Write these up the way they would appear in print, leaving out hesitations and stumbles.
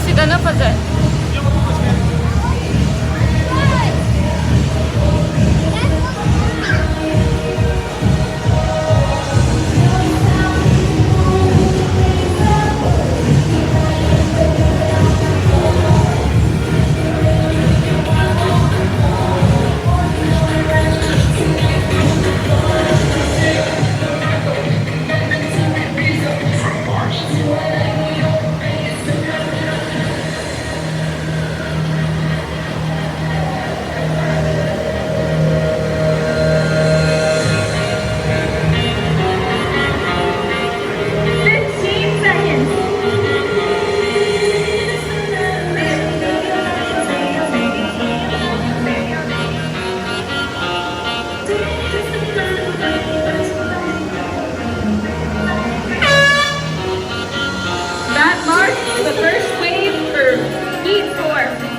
si Dan apa Zan? That marks the first wave for Heat 4.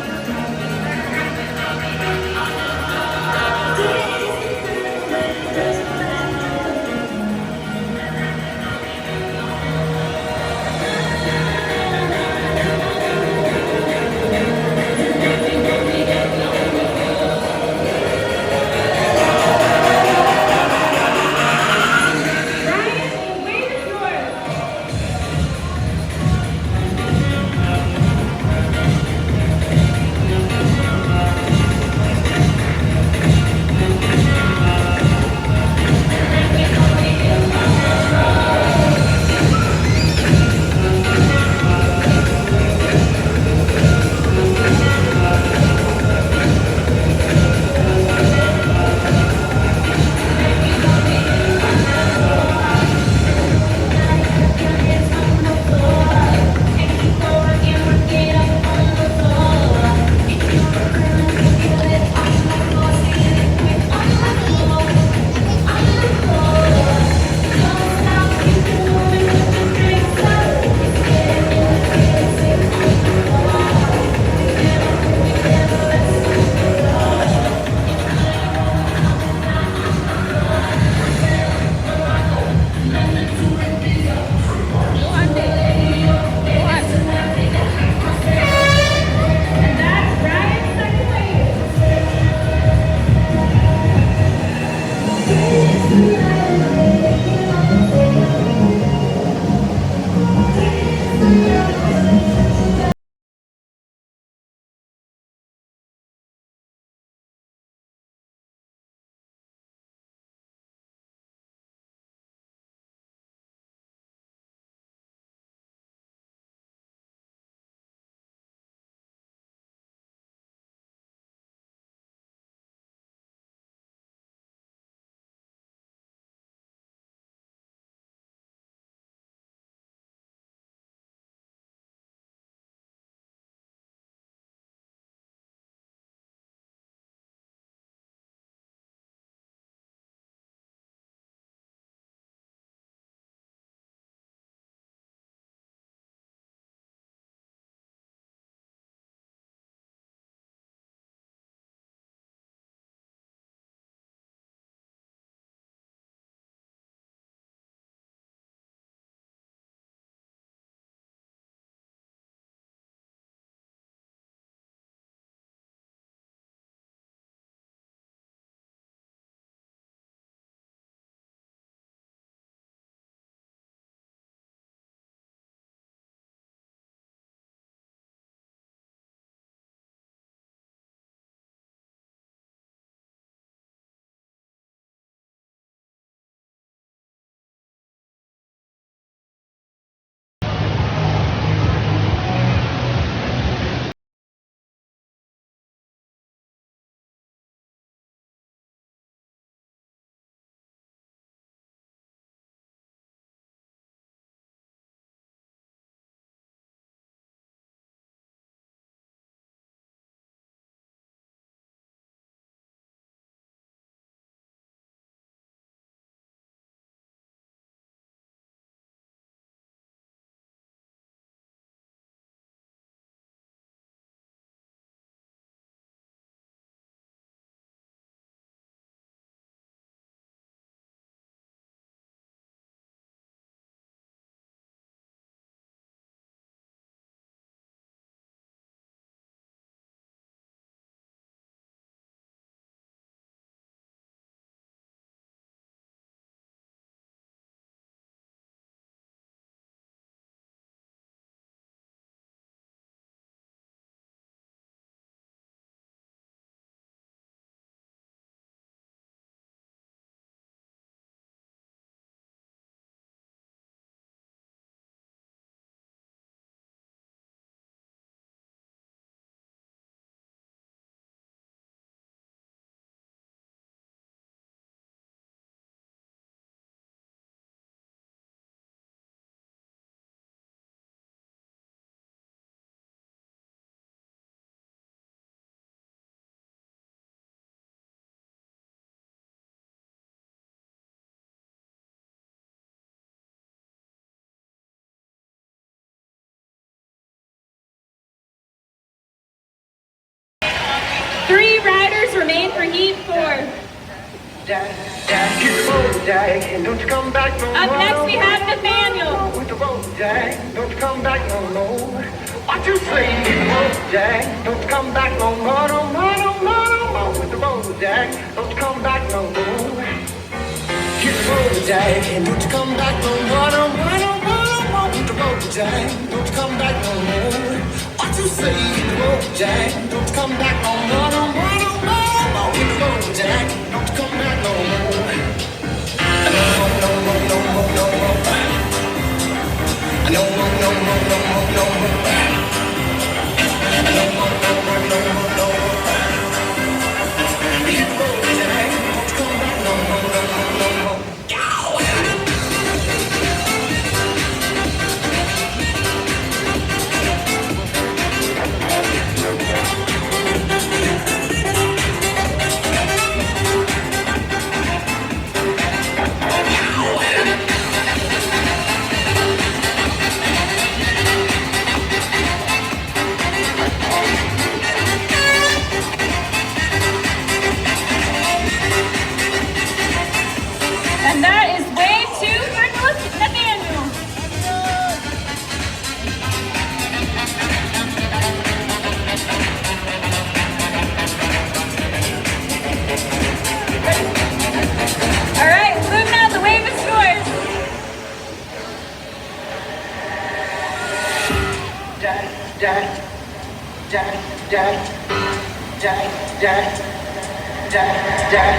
Hit the road, Jack, and don't you come back no more. Up next we have Nathaniel. With the road, Jack, don't you come back no more. What you say? Hit the road, Jack, don't you come back no more, no more, no more, no more. With the road, Jack, don't you come back no more. Hit the road, Jack, and don't you come back no more, no more, no more, no more. With the road, Jack, don't you come back no more. What you say? Hit the road, Jack, don't you come back no more, no more, no more, no more. With the road, Jack, don't you come back no more. No, no, no, no, no, no, no. No, no, no, no, no, no, no. No, no, no, no, no, no. Hit the road, Jack, don't you come back no more, no, no, no, no. And that is wave 2 for Nathaniel. All right, moving out, the wave is yours. Jack, Jack, Jack, Jack, Jack, Jack, Jack, Jack,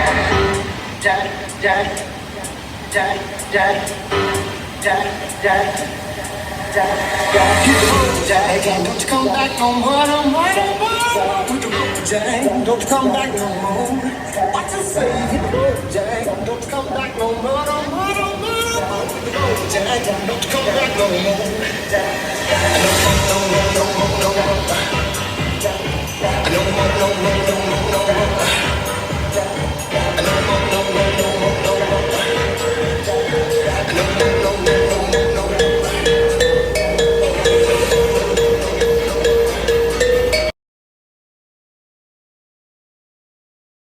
Jack, Jack, Jack, Jack, Jack, Jack, Jack, Jack. Hit the road, Jack, and don't you come back no more, no more, no more. With the road, Jack, don't you come back no more. What you say? Hit the road, Jack, don't you come back no more, no more, no more, no more. With the road, Jack, don't you come back no more. No, no, no, no, no, no, no.